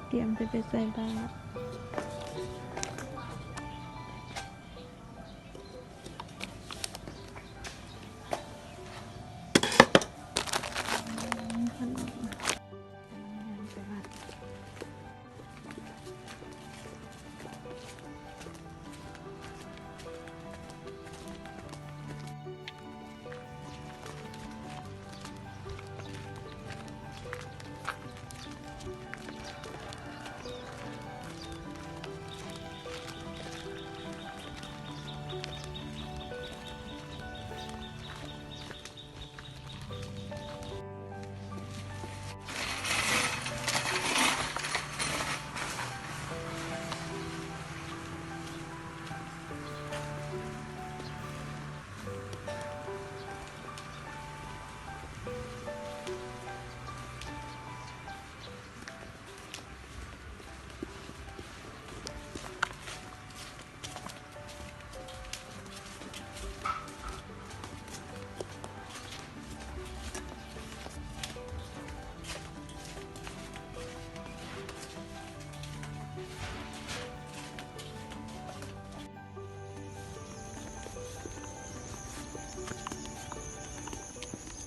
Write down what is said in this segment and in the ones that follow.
เตรียมจะไปใส่บาตรขนมงานไปวัด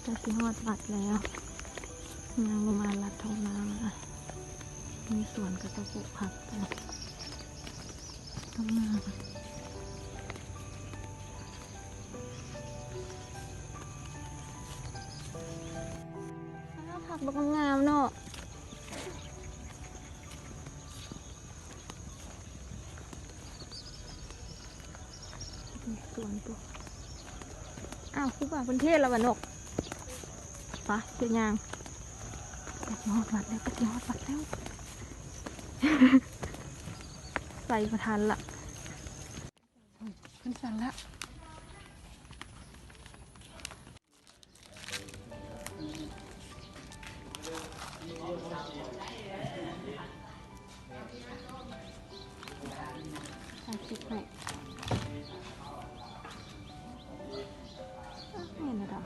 จะสิฮอดวัดแล้วงานประมาณลัดทองนามามีสวนกระปลูกผักกันต้องมาผักบักงามเนาะสวนตัวอ้าวคือว่าประเทศเราบ้านนกปะเจียยางกระเจียวหอดวัดแล้วกระเจียวหอดวัดแล้ว ใส่ประทานละขึ้นสั่นละใส่ชุดให้เห็นนะดอก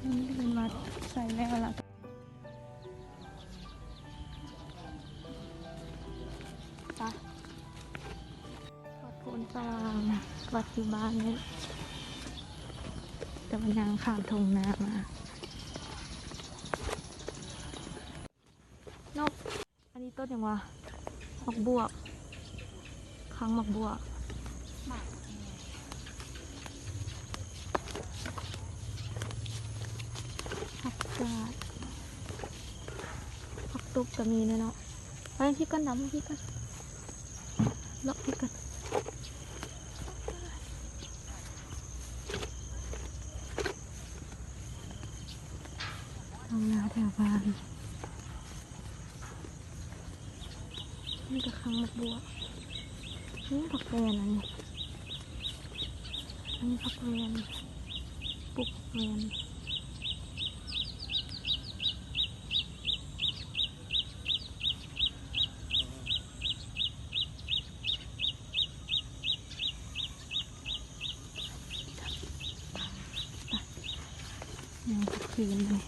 นี่เป็นวัดใส่แล้วล่ะปะวัดโพนสว่างวัดอยู่บ้านนี่แต่มันยังข้ามทงนามา นกอันนี้ต้นยังวะหมักบวบค้างหมักบวบผักกาดผักตุกก็มีเนาะไปพี่กันดำพี่กันเลาะพี่กันทำนาแถวบ้านนี่ก็ค้างหมักบวบนี่ผักแวนอันนี้ผักแวนปลูกผักแวนยังผักชีนเลย